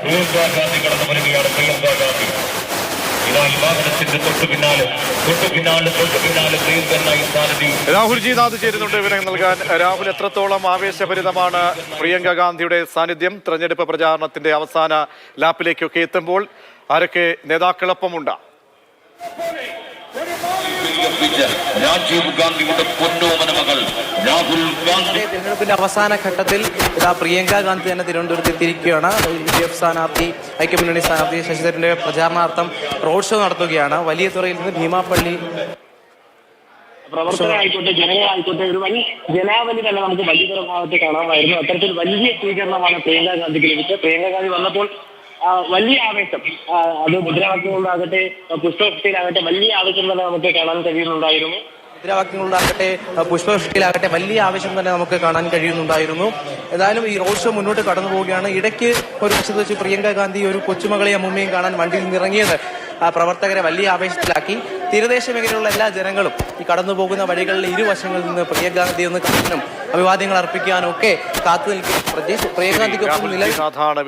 പ്രിയങ്ക ഗാന്ധി കടന്നു വരികയാണ്. പ്രിയങ്ക ഗാന്ധി വാഹനത്തിന്റെ തൊട്ടു പിന്നാലെ രാഹുൽ ജി നാഥ് ചേരുന്നുണ്ട് വിവരം നൽകാൻ. രാഹുൽ, എത്രത്തോളം ആവേശഭരിതമാണ് പ്രിയങ്ക ഗാന്ധിയുടെ സാന്നിധ്യം? തെരഞ്ഞെടുപ്പ് പ്രചാരണത്തിന്റെ അവസാന ലാപ്പിലേക്കൊക്കെ എത്തുമ്പോൾ ആരൊക്കെ നേതാക്കളൊപ്പമുണ്ട്? രാജീവ് ഗാന്ധിയുടെ പൊന്നോമന മകൾ രാഹുൽ ഗാന്ധി തെരഞ്ഞെടുപ്പിന്റെ അവസാന ഘട്ടത്തിൽ പ്രിയങ്ക ഗാന്ധി തന്നെ തിരുവനന്തപുരത്ത് എത്തിയിരിക്കുകയാണ്. UDF സ്ഥാനാർത്ഥി, ഐക്യമുന്നണി സ്ഥാനാർത്ഥി ശശി തരൂരിന്റെ പ്രചാരണാർത്ഥം റോഡ് ഷോ നടത്തുകയാണ്. വലിയ തുറയിൽ നിന്ന് ഭീമാപ്പള്ളി പ്രവർത്തകരായിക്കോട്ടെ, ജനങ്ങളായിക്കോട്ടെ, ഒരു വലിയ ജനാവലി തന്നെ നമുക്ക് വലിയ ഭാഗത്ത് കാണാമായിരുന്നു. അത്തരത്തിൽ വലിയ സ്വീകരണമാണ് പ്രിയങ്ക ഗാന്ധിക്ക് ലഭിച്ചത്. പ്രിയങ്ക ഗാന്ധി വന്നപ്പോൾ വലിയ ആവേശം, അത് മുദ്രാവാക്യങ്ങളിലാകട്ടെ പുഷ്പവൃഷ്ടിയിലാകട്ടെ വലിയ ആവേശം തന്നെ നമുക്ക് കാണാൻ കഴിയുന്നുണ്ടായിരുന്നു. മുദ്രാവാക്യങ്ങളിലാകട്ടെ പുഷ്പവൃഷ്ടിയിലാകട്ടെ വലിയ ആവേശം തന്നെ നമുക്ക് കാണാൻ കഴിയുന്നുണ്ടായിരുന്നു. ഏതായാലും ഈ റോഡ് ഷോ മുന്നോട്ട് കടന്നു പോവുകയാണ്. ഇടയ്ക്ക് ഒരു വശത്ത് വെച്ച് പ്രിയങ്ക ഗാന്ധി ഒരു കൊച്ചുമകളെയും അമ്മൂമ്മയും കാണാൻ വണ്ടിയിൽ നിന്നിറങ്ങിയത് പ്രവർത്തകരെ വലിയ ആവേശത്തിലാക്കി. തീരദേശ മേഖലയിലുള്ള എല്ലാ ജനങ്ങളും ഈ കടന്നു പോകുന്ന വഴികളിലെ ഇരുവശങ്ങളിൽ നിന്ന് പ്രിയങ്ക ഗാന്ധി ഒന്ന് കാണാനും അഭിവാദ്യങ്ങൾ അർപ്പിക്കാനും ഒക്കെ കാത്തു നിൽക്കും. പ്രിയങ്ക ഗാന്ധിക്കൊപ്പം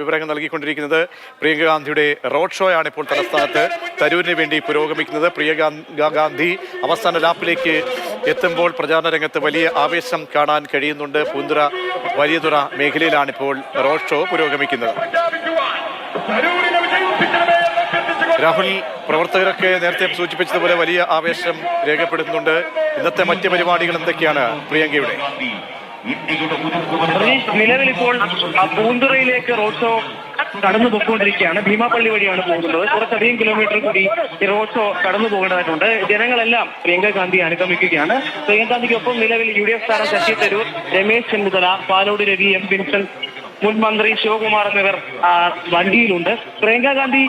വിവരങ്ങൾ നൽകിക്കൊണ്ടിരിക്കുന്നത്. പ്രിയങ്ക ഗാന്ധിയുടെ റോഡ് ഷോയാണ് ഇപ്പോൾ തലസ്ഥാനത്ത് തരൂരിന് വേണ്ടി പുരോഗമിക്കുന്നത്. പ്രിയങ്ക ഗാന്ധി അവസാന ലാപ്പിലേക്ക് എത്തുമ്പോൾ പ്രചാരണ രംഗത്ത് വലിയ ആവേശം കാണാൻ കഴിയുന്നുണ്ട്. പൂന്തുറ വലിയതുറ മേഖലയിലാണിപ്പോൾ റോഡ് ഷോ പുരോഗമിക്കുന്നത്. രാഹുൽ, പ്രവർത്തകരൊക്കെ നേരത്തെ സൂചിപ്പിച്ചതുപോലെ വലിയ ആവേശം രേഖപ്പെടുത്തുന്നുണ്ട്. ഇന്നത്തെ മറ്റ് പരിപാടികൾ എന്തൊക്കെയാണ് പ്രിയങ്കയുടെ? നിലവിലിപ്പോൾ പൂന്തുറയിലേക്ക് റോഡ് ഷോ കടന്നു പോയിക്കൊണ്ടിരിക്കുകയാണ്. ഭീമാപ്പള്ളി വഴിയാണ് പോകുന്നത്. കുറച്ചധികം കിലോമീറ്റർ കൂടി ഈ റോഡ് ഷോ കടന്നു പോകേണ്ടതായിട്ടുണ്ട്. ജനങ്ങളെല്ലാം പ്രിയങ്ക ഗാന്ധി അനുഗമിക്കുകയാണ്. പ്രിയങ്ക ഗാന്ധിക്കൊപ്പം നിലവിൽ UDF സ്ഥാനം ശശി തരൂർ, രമേശ് ചെന്നിത്തല, പാലോട് രവി, M. വിൻസെന്റ്, മുൻ മന്ത്രി ശിവകുമാർ എന്നിവർ വണ്ടിയിലുണ്ട്. പ്രിയങ്ക ഗാന്ധി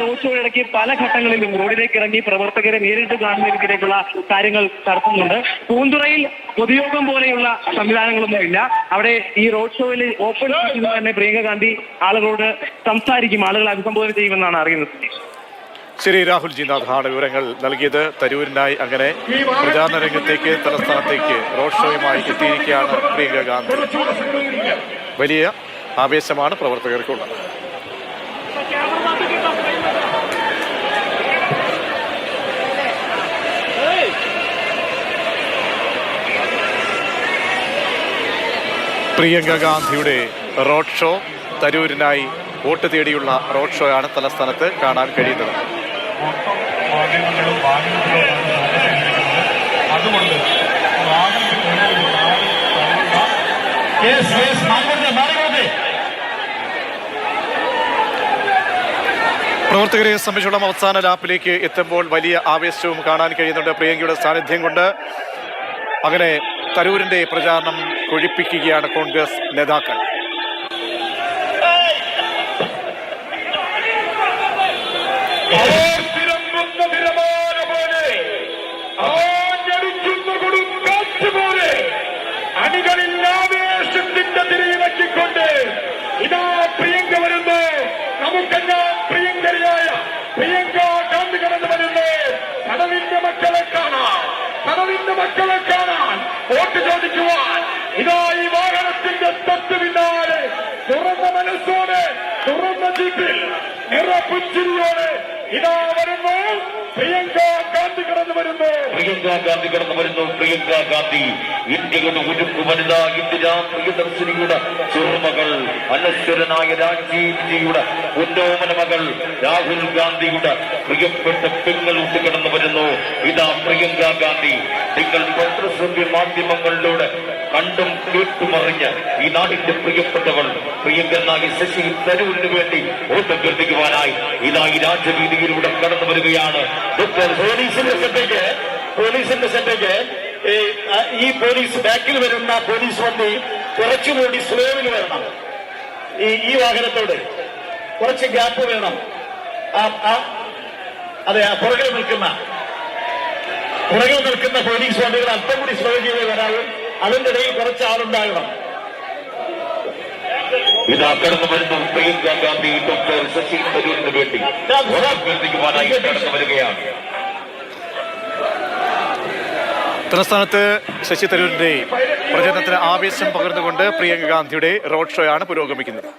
റോഡ് ഷോ ഇടയ്ക്ക് പല ഘട്ടങ്ങളിലും റോഡിലേക്ക് ഇറങ്ങി പ്രവർത്തകരെ നേരിട്ട് കാണുന്നതിലേക്കുള്ള കാര്യങ്ങൾ നടത്തുന്നുണ്ട്. പൂന്തുറയിൽ പൊതുയോഗം പോലെയുള്ള സംവിധാനങ്ങളൊന്നുമില്ല. അവിടെ ഈ റോഡ് ഷോയിൽ ഓപ്പൺ ചെയ്യുന്ന തന്നെ പ്രിയങ്ക ഗാന്ധി ആളുകളോട് സംസാരിക്കും, ആളുകളെ അഭിസംബോധന ചെയ്യുമെന്നാണ് അറിയുന്നത്. ശരി, രാഹുൽ ജി നാഥാണ് വിവരങ്ങൾ നൽകിയത്. തരൂരിനായി അങ്ങനെ പ്രചാരണ രംഗത്തേക്ക് തലസ്ഥാനത്തേക്ക് റോഡ് ഷോയുമായി എത്തിയിരിക്കുകയാണ് പ്രിയങ്ക ഗാന്ധി. വലിയ ആവേശമാണ് പ്രവർത്തകർക്കുള്ളത്. പ്രിയങ്ക ഗാന്ധിയുടെ റോഡ് ഷോ, തരൂരിനായി വോട്ട് തേടിയുള്ള റോഡ് ഷോയാണ് തലസ്ഥാനത്ത് കാണാൻ കഴിയുന്നത്. അതുകൊണ്ട് പ്രവർത്തകരെ സംബന്ധിച്ചുള്ള അവസാന ലാപ്പിലേക്ക് എത്തുമ്പോൾ വലിയ ആവേശവും കാണാൻ കഴിയുന്നുണ്ട് പ്രിയങ്കയുടെ സാന്നിധ്യം കൊണ്ട്. അങ്ങനെ തരൂരിന്റെ പ്രചാരണം കൊഴിപ്പിക്കുകയാണ് കോൺഗ്രസ് നേതാക്കൾ. അണികളില്ലാവേശത്തിന്റെ തിരിയിറക്കിക്കൊണ്ട് ഇതാ പ്രിയങ്ക വരുന്നു. നമുക്കെല്ലാം പ്രിയങ്കരിയായ പ്രിയങ്ക ഗാന്ധി കടന്നു വരുന്നു. കടവിന്റെ മക്കളെ കാണാൻ വോട്ട് ചോദിക്കുവാൻ ഇതാ ഈ വാഹനത്തിന്റെ തൊട്ടു പിന്നാലെ തുറന്ന മനസ്സോടെ, തുറന്ന ജീപ്പിൽ നിറപുഞ്ചിരിയോടെ ഇതാ വരുന്നു പ്രിയങ്ക ഗാന്ധി കടന്നു വരുന്നു. പ്രിയങ്ക ഗാന്ധി ഇന്ത്യയുടെ ഉരുക്കു വനിത, ഇന്ദിരാ പ്രിയദർശിനിയുടെ ചെറുമകൾ, അനശ്വരനായ രാജീവ് ജിയുടെ ഉന്നോമന മകൾ രാഹുൽ ഗാന്ധിയുടെ പ്രിയപ്പെട്ട പെങ്ങൾ കടന്നു വരുന്നു. ഇതാ പ്രിയങ്ക ഗാന്ധി. നിങ്ങൾ പത്രശ്രവ്യ മാധ്യമങ്ങളിലൂടെ കണ്ടും കേട്ടുമറിഞ്ഞ് ഈ നാടിന്റെ പ്രിയപ്പെട്ടവൾ പ്രിയങ്കരനായി ശശി തരൂരിന് വേണ്ടി വോട്ട് അഭ്യർത്ഥിക്കുവാനായി ഇതാ ഈ രാജവീതിയിലൂടെ കടന്നു വരികയാണ്. പോലീസിന്റെ സെന്റേക്ക് ഈ പോലീസ് ബാക്കിൽ വരുന്ന പോലീസ് വണ്ടി കുറച്ചുകൂടി സ്ലോവിൽ വരണം. ഈ വാഹനത്തോട് കുറച്ച് ഗ്യാപ്പ് വേണം. അതെ, പുറകിൽ നിൽക്കുന്ന പോലീസ് വണ്ടികൾ അല്പം കൂടി സ്ലോ ചെയ്ത് വരാവും. അതിന്റെ ഇടയിൽ കുറച്ച് ആളുണ്ടാകണം. ഇതാ കടന്നു വരുന്നു പ്രിയങ്ക ഗാന്ധി ഡോക്ടർ ശശി തരൂരിന് വേണ്ടി അഭ്യർത്ഥിക്കുവാനായി കടന്നു വരികയാണ്. തലസ്ഥാനത്ത് ശശി തരൂരിന്റെ പ്രചരണത്തിന് ആവേശം പകർന്നുകൊണ്ട് പ്രിയങ്ക ഗാന്ധിയുടെ റോഡ് ഷോയാണ് പുരോഗമിക്കുന്നത്.